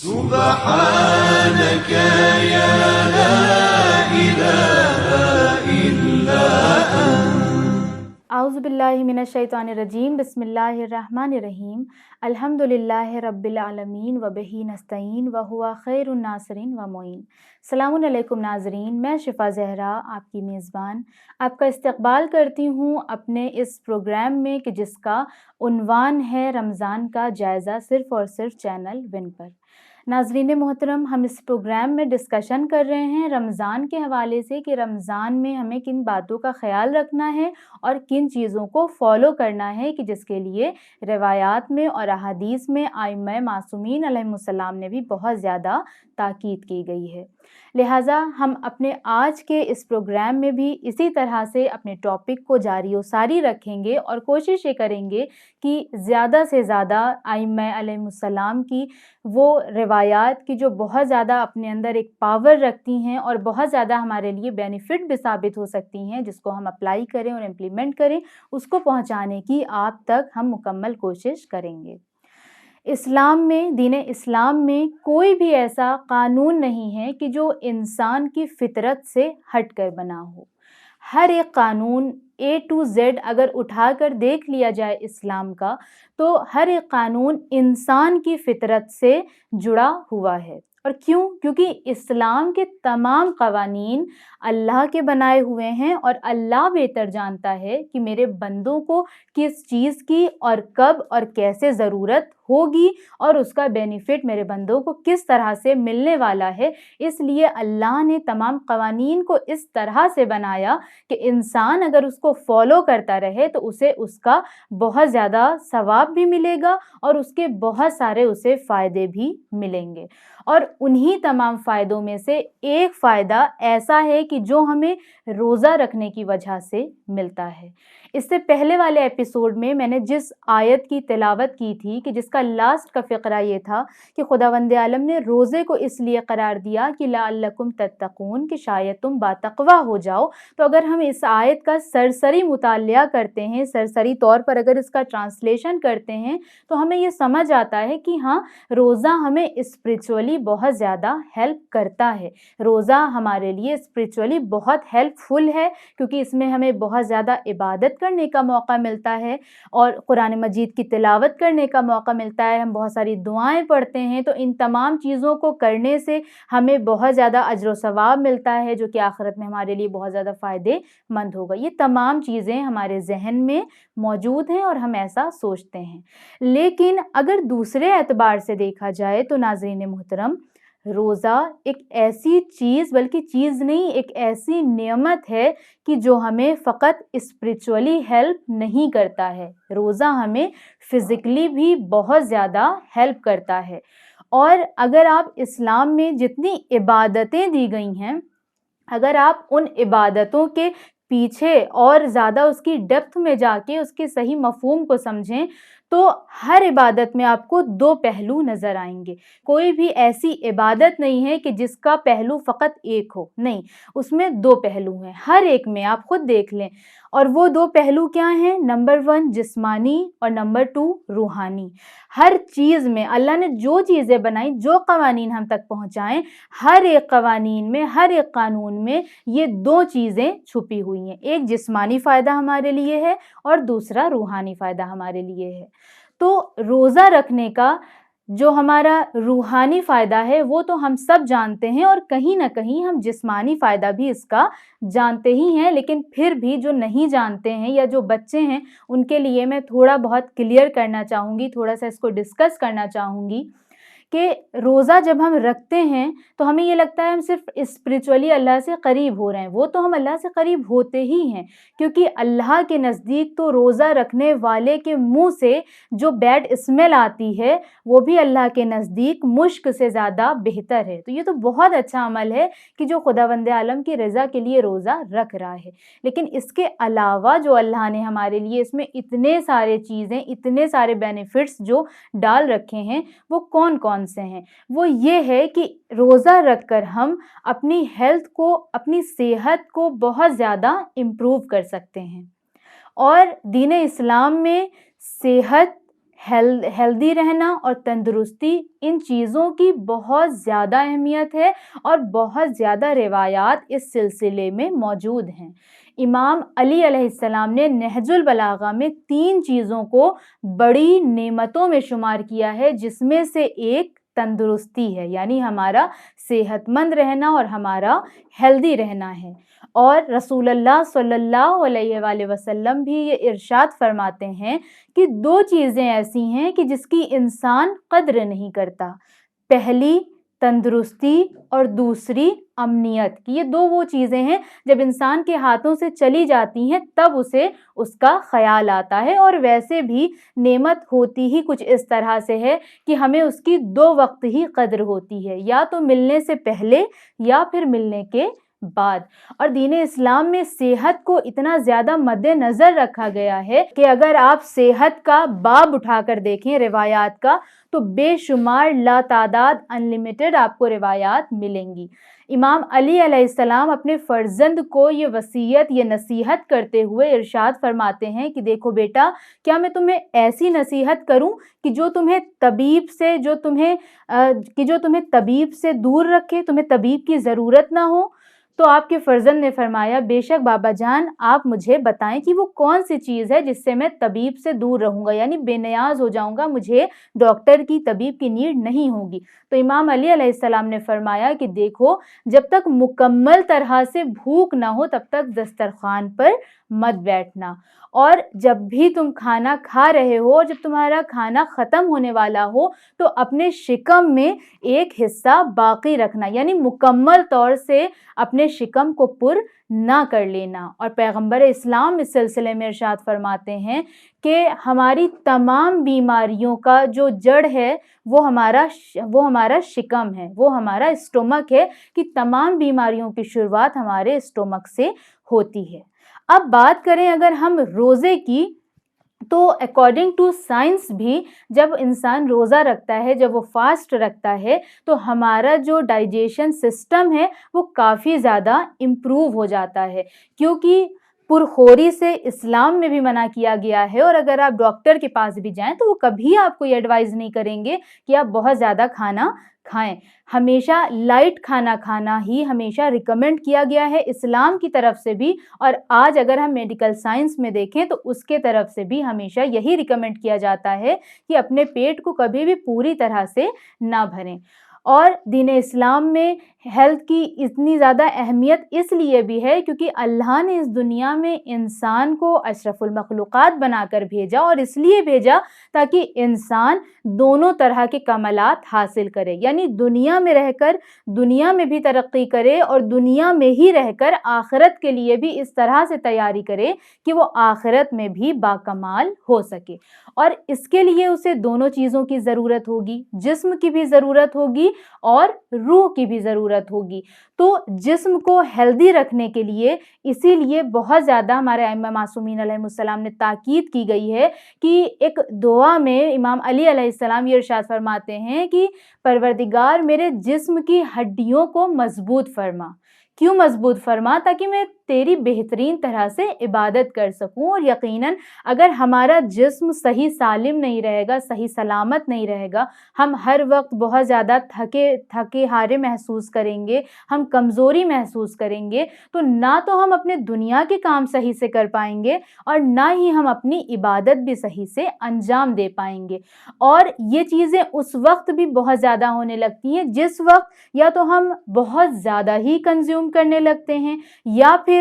سبحانك يا لا إله إلا اعوذ باللہ من الشیطان الرجیم، بسم اللہ الرحمن الرحیم، الحمد للہ رب العالمین وبہ نستعین وہو خیر الناصرین ومعین۔ السلام علیکم ناظرین، میں شفا زہرا آپ کی میزبان آپ کا استقبال کرتی ہوں اپنے اس پروگرام میں کہ جس کا عنوان ہے رمضان کا جائزہ، صرف اور صرف چینل ون پر۔ ناظرین محترم، ہم اس پروگرام میں ڈسکشن کر رہے ہیں رمضان کے حوالے سے کہ رمضان میں ہمیں کن باتوں کا خیال رکھنا ہے اور کن چیزوں کو فالو کرنا ہے کہ جس کے لیے روایات میں اور احادیث میں ائمہ معصومین علیہم السلام نے بھی بہت زیادہ تاکید کی گئی ہے۔ لہٰذا ہم اپنے آج کے اس پروگرام میں بھی اسی طرح سے اپنے ٹاپک کو جاری و ساری رکھیں گے اور کوشش یہ کریں گے کہ زیادہ سے زیادہ ائمہ علیہم السلام کی وہ روایات کی جو بہت زیادہ اپنے اندر ایک پاور رکھتی ہیں اور بہت زیادہ ہمارے لیے بینیفٹ بھی ثابت ہو سکتی ہیں، جس کو ہم اپلائی کریں اور امپلیمنٹ کریں، اس کو پہنچانے کی آپ تک ہم مکمل کوشش کریں گے۔ اسلام میں، دین اسلام میں کوئی بھی ایسا قانون نہیں ہے کہ جو انسان کی فطرت سے ہٹ کر بنا ہو۔ ہر ایک قانون A to Z اگر اٹھا کر دیکھ لیا جائے اسلام کا، تو ہر ایک قانون انسان کی فطرت سے جڑا ہوا ہے۔ اور کیوں؟ کیونکہ اسلام کے تمام قوانین اللہ کے بنائے ہوئے ہیں اور اللہ بہتر جانتا ہے کہ میرے بندوں کو کس چیز کی اور کب اور کیسے ضرورت ہوگی اور اس کا بینیفٹ میرے بندوں کو کس طرح سے ملنے والا ہے۔ اس لیے اللہ نے تمام قوانین کو اس طرح سے بنایا کہ انسان اگر اس کو فالو کرتا رہے تو اسے اس کا بہت زیادہ ثواب بھی ملے گا اور اس کے بہت سارے اسے فائدے بھی ملیں گے۔ اور انہی تمام فائدوں میں سے ایک فائدہ ایسا ہے کہ جو ہمیں روزہ رکھنے کی وجہ سے ملتا ہے۔ اس سے پہلے والے ایپیسوڈ میں نے جس آیت کی تلاوت کی تھی کہ جس کا لاسٹ کا فقرہ یہ تھا کہ خداوند عالم نے روزے کو اس لیے قرار دیا کہ لعلکم تتقون، کہ شاید تم باتقوا ہو جاؤ۔ تو اگر ہم اس آیت کا سرسری مطالعہ کرتے ہیں، سرسری طور پر اگر اس کا ٹرانسلیشن کرتے ہیں، تو ہمیں یہ سمجھ آتا ہے کہ ہاں، روزہ ہمیں اسپریچولی بہت زیادہ ہیلپ کرتا ہے۔ روزہ ہمارے لیے اسپریچولی بہت ہیلپ فل ہے، کیونکہ اس میں ہمیں بہت زیادہ عبادت کرنے کا موقع ملتا ہے اور قرآن مجید کی تلاوت کرنے کا موقع ملتا ہے، ہم بہت ساری دعائیں پڑھتے ہیں۔ تو ان تمام چیزوں کو کرنے سے ہمیں بہت زیادہ اجر و ثواب ملتا ہے، جو کہ آخرت میں ہمارے لیے بہت زیادہ فائدے مند ہوگا۔ یہ تمام چیزیں ہمارے ذہن میں موجود ہیں اور ہم ایسا سوچتے ہیں۔ لیکن اگر دوسرے اعتبار سے دیکھا جائے تو ناظرین محترم، روزہ ایک ایسی چیز، بلکہ چیز نہیں، ایک ایسی نعمت ہے کہ جو ہمیں فقط اسپریچولی ہیلپ نہیں کرتا ہے، روزہ ہمیں فزیکلی بھی بہت زیادہ ہیلپ کرتا ہے۔ اور اگر آپ اسلام میں جتنی عبادتیں دی گئی ہیں، اگر آپ ان عبادتوں کے پیچھے اور زیادہ اس کی ڈیپتھ میں جا کے اس کے صحیح مفہوم کو سمجھیں، تو ہر عبادت میں آپ کو دو پہلو نظر آئیں گے۔ کوئی بھی ایسی عبادت نہیں ہے کہ جس کا پہلو فقط ایک ہو، نہیں، اس میں دو پہلو ہیں، ہر ایک میں آپ خود دیکھ لیں۔ اور وہ دو پہلو کیا ہیں؟ نمبر 1 جسمانی اور نمبر 2 روحانی۔ ہر چیز میں اللہ نے جو چیزیں بنائیں، جو قوانین ہم تک پہنچائیں، ہر ایک قوانین میں، ہر ایک قانون میں یہ دو چیزیں چھپی ہوئی ہیں۔ ایک جسمانی فائدہ ہمارے لیے ہے اور دوسرا روحانی فائدہ ہمارے لیے ہے۔ تو روزہ رکھنے کا جو ہمارا روحانی فائدہ ہے وہ تو ہم سب جانتے ہیں، اور کہیں نہ کہیں ہم جسمانی فائدہ بھی اس کا جانتے ہی ہیں، لیکن پھر بھی جو نہیں جانتے ہیں یا جو بچے ہیں، ان کے لیے میں تھوڑا بہت کلیئر کرنا چاہوں گی، تھوڑا سا اس کو ڈسکس کرنا چاہوں گی کہ روزہ جب ہم رکھتے ہیں تو ہمیں یہ لگتا ہے ہم صرف اسپریچولی اللہ سے قریب ہو رہے ہیں۔ وہ تو ہم اللہ سے قریب ہوتے ہی ہیں، کیونکہ اللہ کے نزدیک تو روزہ رکھنے والے کے منہ سے جو بیڈ اسمیل آتی ہے وہ بھی اللہ کے نزدیک مشک سے زیادہ بہتر ہے۔ تو یہ تو بہت اچھا عمل ہے کہ جو خداوند عالم کی رضا کے لیے روزہ رکھ رہا ہے۔ لیکن اس کے علاوہ جو اللہ نے ہمارے لیے اس میں اتنے سارے چیزیں، اتنے سارے بینیفٹس جو ڈال رکھے ہیں، وہ کون کون سے ہیں؟ وہ یہ ہے کہ روزہ رکھ کر ہم اپنی ہیلتھ کو، اپنی صحت کو بہت زیادہ امپروو کر سکتے ہیں۔ اور دین اسلام میں صحت، ہیلدی رہنا اور تندرستی، ان چیزوں کی بہت زیادہ اہمیت ہے اور بہت زیادہ روایات اس سلسلے میں موجود ہیں۔ امام علی علیہ السلام نے نہج البلاغہ میں 3 چیزوں کو بڑی نعمتوں میں شمار کیا ہے، جس میں سے ایک تندرستی ہے، یعنی ہمارا صحت مند رہنا اور ہمارا ہیلدی رہنا ہے۔ اور رسول اللہ صلی اللہ علیہ وآلہ وسلم بھی یہ ارشاد فرماتے ہیں کہ 2 چیزیں ایسی ہیں کہ جس کی انسان قدر نہیں کرتا، پہلی تندرستی اور دوسری امنیت، کہ یہ 2 وہ چیزیں ہیں جب انسان کے ہاتھوں سے چلی جاتی ہیں تب اسے اس کا خیال آتا ہے۔ اور ویسے بھی نعمت ہوتی ہی کچھ اس طرح سے ہے کہ ہمیں اس کی 2 وقت ہی قدر ہوتی ہے، یا تو ملنے سے پہلے یا پھر ملنے کے بعد۔ اور دین اسلام میں صحت کو اتنا زیادہ مد نظر رکھا گیا ہے کہ اگر آپ صحت کا باب اٹھا کر دیکھیں روایات کا تو بے شمار لا تعداد انلیمیٹڈ آپ کو روایات ملیں گی۔ امام علی علیہ السلام اپنے فرزند کو یہ وصیت، یہ نصیحت کرتے ہوئے ارشاد فرماتے ہیں کہ دیکھو بیٹا، کیا میں تمہیں ایسی نصیحت کروں کہ جو تمہیں طبیب سے دور رکھے، تمہیں طبیب کی ضرورت نہ ہو؟ تو آپ کے فرزند نے فرمایا، بے شک بابا جان، آپ مجھے بتائیں کہ وہ کون سی چیز ہے جس سے میں طبیب سے دور رہوں گا، یعنی بے نیاز ہو جاؤں گا، مجھے ڈاکٹر کی، طبیب کی نیڈ نہیں ہوگی۔ تو امام علی علیہ السلام نے فرمایا کہ دیکھو، جب تک مکمل طرح سے بھوک نہ ہو تب تک دسترخوان پر مت بیٹھنا، اور جب بھی تم کھانا کھا رہے ہو، جب تمہارا کھانا ختم ہونے والا ہو تو اپنے شکم میں ایک حصہ باقی رکھنا، یعنی مکمل طور سے اپنے شکم کو پر نہ کر لینا۔ اور پیغمبر اسلام اس سلسلے میں ارشاد فرماتے ہیں کہ ہماری تمام بیماریوں کا جو جڑ ہے وہ ہمارا شکم ہے، وہ ہمارا اسٹومک ہے، کہ تمام بیماریوں کی شروعات ہمارے اسٹومک سے ہوتی ہے۔ اب بات کریں اگر ہم روزے کی، تو اکارڈنگ ٹو سائنس بھی جب انسان روزہ رکھتا ہے، جب وہ فاسٹ رکھتا ہے، تو ہمارا جو ڈائجیشن سسٹم ہے وہ کافی زیادہ امپروو ہو جاتا ہے، کیونکہ پرخوری سے اسلام میں بھی منع کیا گیا ہے۔ اور اگر آپ ڈاکٹر کے پاس بھی جائیں تو وہ کبھی آپ کو یہ ایڈوائز نہیں کریں گے کہ آپ بہت زیادہ کھانا کھائیں، ہمیشہ لائٹ کھانا کھانا ہی ہمیشہ ریکمینڈ کیا گیا ہے اسلام کی طرف سے بھی، اور آج اگر ہم میڈیکل سائنس میں دیکھیں تو اس کے طرف سے بھی ہمیشہ یہی ریکمینڈ کیا جاتا ہے کہ اپنے پیٹ کو کبھی بھی پوری طرح سے نہ بھریں۔ اور دین اسلام میں ہیلتھ کی اتنی زیادہ اہمیت اس لیے بھی ہے کیونکہ اللہ نے اس دنیا میں انسان کو اشرف المخلوقات بنا کر بھیجا، اور اس لیے بھیجا تاکہ انسان دونوں طرح کے کمالات حاصل کرے، یعنی دنیا میں رہ کر دنیا میں بھی ترقی کرے اور دنیا میں ہی رہ کر آخرت کے لیے بھی اس طرح سے تیاری کرے کہ وہ آخرت میں بھی باکمال ہو سکے۔ اور اس کے لیے اسے دونوں چیزوں کی ضرورت ہوگی، جسم کی بھی ضرورت ہوگی اور روح کی بھی ضرورت ہوگی۔ تو جسم کو ہیلدی رکھنے کے لیے اسی لیے بہت زیادہ ہمارے ائمہ معصومین علیہ السلام نے تاکید کی گئی ہے کہ ایک دعا میں امام علی علیہ السلام یہ ارشاد فرماتے ہیں کہ پروردگار میرے جسم کی ہڈیوں کو مضبوط فرما۔ کیوں مضبوط فرما؟ تاکہ میں تیری بہترین طرح سے عبادت کر سکوں۔ اور یقیناً اگر ہمارا جسم صحیح سالم نہیں رہے گا، صحیح سلامت نہیں رہے گا، ہم ہر وقت بہت زیادہ تھکے ہارے محسوس کریں گے، ہم کمزوری محسوس کریں گے، تو نہ تو ہم اپنے دنیا کے کام صحیح سے کر پائیں گے اور نہ ہی ہم اپنی عبادت بھی صحیح سے انجام دے پائیں گے۔ اور یہ چیزیں اس وقت بھی بہت زیادہ ہونے لگتی ہیں جس وقت یا تو ہم بہت زیادہ ہی کنزیوم کرنے لگتے ہیں یا پھر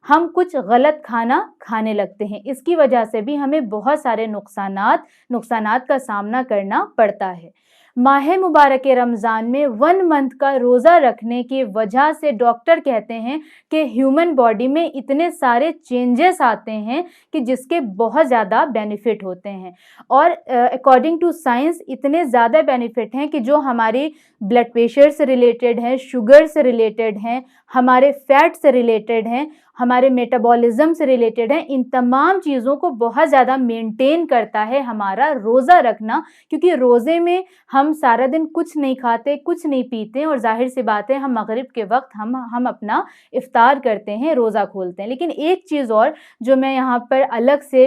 ہم کچھ غلط کھانا کھانے لگتے ہیں۔ اس کی وجہ سے بھی ہمیں بہت سارے نقصانات کا سامنا کرنا پڑتا ہے۔ ماہ مبارک رمضان میں 1 منتھ کا روزہ رکھنے کی وجہ سے ڈاکٹر کہتے ہیں کہ ہیومن باڈی میں اتنے سارے چینجز آتے ہیں کہ جس کے بہت زیادہ بینیفٹ ہوتے ہیں، اور اکارڈنگ ٹو سائنس اتنے زیادہ بینیفٹ ہیں کہ جو ہماری بلڈ پریشر سے ریلیٹڈ ہیں، شوگر سے ریلیٹڈ ہیں، ہمارے فیٹ سے ریلیٹڈ ہیں، ہمارے میٹابولزم سے ریلیٹڈ ہیں، ان تمام چیزوں کو بہت زیادہ مینٹین کرتا ہے ہمارا روزہ رکھنا، کیونکہ روزے میں ہم سارا دن کچھ نہیں کھاتے، کچھ نہیں پیتے، اور ظاہر سی بات ہے ہم مغرب کے وقت ہم اپنا افطار کرتے ہیں، روزہ کھولتے ہیں۔ لیکن ایک چیز اور جو میں یہاں پر الگ سے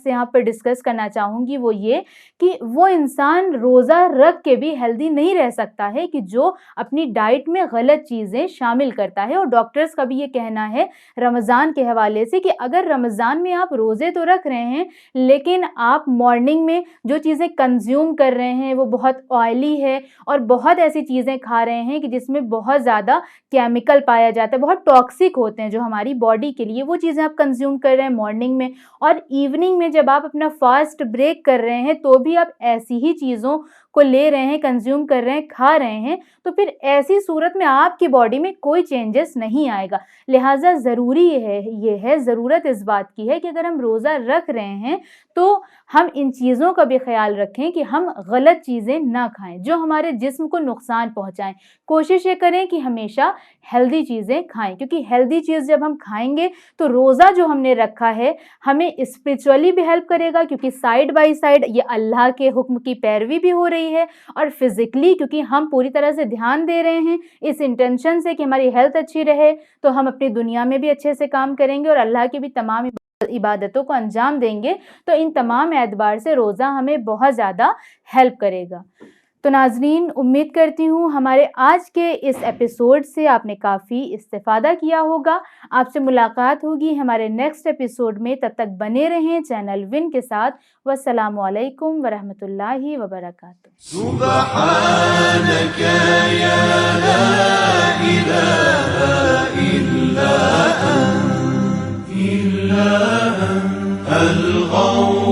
یہاں پر ڈسکس کرنا چاہوں گی وہ یہ کہ وہ انسان روزہ رکھ کے بھی ہیلدی نہیں رہ سکتا ہے کہ جو اپنی ڈائٹ میں غلط چیزیں شامل کرتا ہے، اور ڈاکٹرز کا بھی یہ کہنا ہے رمضان کے حوالے سے کہ اگر رمضان میں آپ روزے تو رکھ رہے ہیں لیکن آپ مارننگ میں جو چیزیں کنزیوم کر رہے ہیں وہ بہت آئلی ہے اور بہت ایسی چیزیں کھا رہے ہیں کہ جس میں بہت زیادہ کیمیکل پایا جاتا ہے، بہت ٹاکسک ہوتے ہیں جو ہماری باڈی کے لیے، وہ چیزیں آپ کنزیوم کر رہے ہیں مارننگ میں، اور ایوننگ میں جب آپ اپنا فاسٹ بریک کر رہے ہیں تو بھی آپ ایسی ہی چیزوں کو لے رہے ہیں، کنزیوم کر رہے ہیں، کھا رہے ہیں، تو پھر ایسی صورت میں آپ کی باڈی میں کوئی چینجز نہیں آئے گا۔ لہٰذا ضروری ہے ضرورت اس بات کی ہے کہ اگر ہم روزہ رکھ رہے ہیں تو ہم ان چیزوں کا بھی خیال رکھیں کہ ہم غلط چیزیں نہ کھائیں جو ہمارے جسم کو نقصان پہنچائیں۔ کوشش یہ کریں کہ ہمیشہ ہیلدی چیزیں کھائیں، کیونکہ ہیلدی چیز جب ہم کھائیں گے تو روزہ جو ہم نے رکھا ہے ہمیں اسپرچولی بھی ہیلپ کرے گا، کیونکہ سائیڈ بائی سائیڈ یہ اللہ کے حکم کی پیروی بھی ہو رہی ہے، اور فزیکلی کیونکہ ہم پوری طرح سے دھیان دے رہے ہیں اس انٹینشن سے کہ ہماری ہیلتھ اچھی رہے، تو ہم اپنی دنیا میں بھی اچھے سے کام کریں گے اور اللہ کی بھی تمام عبادتوں کو انجام دیں گے، تو ان تمام اعتبار سے روزہ ہمیں بہت زیادہ ہیلپ کرے گا۔ تو ناظرین، امید کرتی ہوں ہمارے آج کے اس ایپیسوڈ سے آپ نے کافی استفادہ کیا ہوگا۔ آپ سے ملاقات ہوگی ہمارے نیکسٹ ایپیسوڈ میں، تب تک بنے رہیں چینل ون کے ساتھ۔ والسلام علیکم ورحمۃ اللہ وبرکاتہ۔ سبحانك يا لا إله إلا أنت الغوث